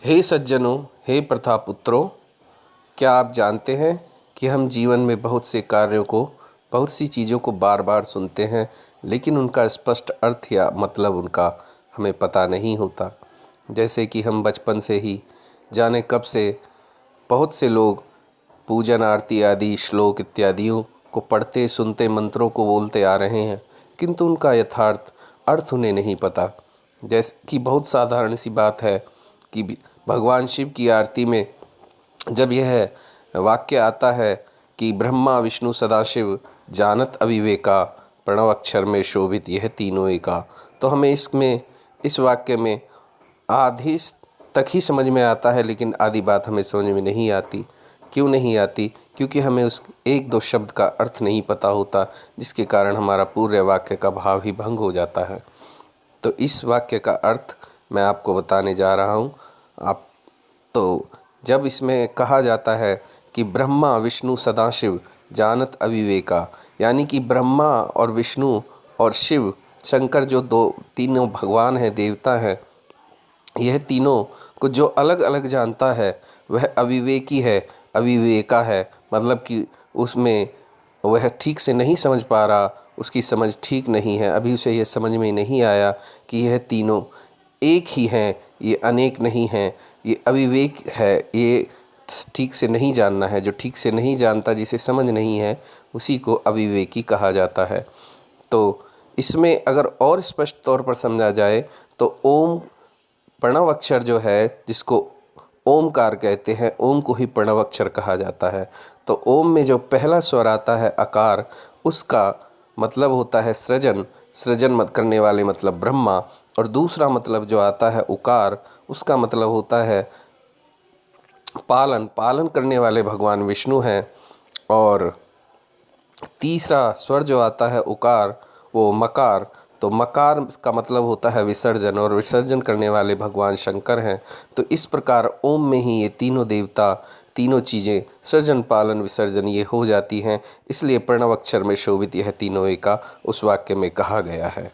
हे सज्जनों, हे प्रथापुत्रों, क्या आप जानते हैं कि हम जीवन में बहुत से कार्यों को, बहुत सी चीज़ों को बार बार सुनते हैं, लेकिन उनका स्पष्ट अर्थ या मतलब उनका हमें पता नहीं होता। जैसे कि हम बचपन से ही जाने कब से बहुत से लोग पूजन आरती आदि श्लोक इत्यादियों को पढ़ते, सुनते, मंत्रों को बोलते आ रहे हैं, किंतु उनका यथार्थ अर्थ उन्हें नहीं पता। जैसे कि बहुत साधारण सी बात है कि भगवान शिव की आरती में जब यह वाक्य आता है कि ब्रह्मा विष्णु सदाशिव जानत अविवेका, प्रणव अक्षर में शोभित यह तीनों एका, तो हमें इसमें इस वाक्य में आधी तक ही समझ में आता है, लेकिन आधी बात हमें समझ में नहीं आती। क्यों नहीं आती? क्योंकि हमें उस एक दो शब्द का अर्थ नहीं पता होता, जिसके कारण हमारा पूरे वाक्य का भाव ही भंग हो जाता है। तो इस वाक्य का अर्थ मैं आपको बताने जा रहा हूँ। आप तो जब इसमें कहा जाता है कि ब्रह्मा विष्णु सदाशिव जानत अविवेका, यानी कि ब्रह्मा और विष्णु और शिव शंकर जो तीनों भगवान हैं, देवता हैं, यह तीनों को जो अलग अलग जानता है वह अविवेकी है, अविवेका है। मतलब कि उसमें वह ठीक से नहीं समझ पा रहा, उसकी समझ ठीक नहीं है, अभी उसे यह समझ में नहीं आया कि यह तीनों एक ही हैं, ये अनेक नहीं हैं, ये अविवेक है, ये ठीक से नहीं जानना है। जो ठीक से नहीं जानता, जिसे समझ नहीं है, उसी को अविवेकी कहा जाता है। तो इसमें अगर और स्पष्ट तौर पर समझा जाए तो ओम प्रणव अक्षर जो है, जिसको ओमकार कहते हैं, ओम को ही प्रणव अक्षर कहा जाता है। तो ओम में जो पहला स्वर आता है अकार, उसका मतलब होता है सृजन, सृजन मत करने वाले मतलब ब्रह्मा। और दूसरा मतलब जो आता है उकार, उसका मतलब होता है पालन, पालन करने वाले भगवान विष्णु हैं। और तीसरा स्वर जो आता है उकार, वो मकार, तो मकार का मतलब होता है विसर्जन, और विसर्जन करने वाले भगवान शंकर हैं। तो इस प्रकार ओम में ही ये तीनों देवता, तीनों चीज़ें सृजन पालन विसर्जन ये हो जाती हैं। इसलिए प्रणव अक्षर में शोभित यह तीनों एका उस वाक्य में कहा गया है।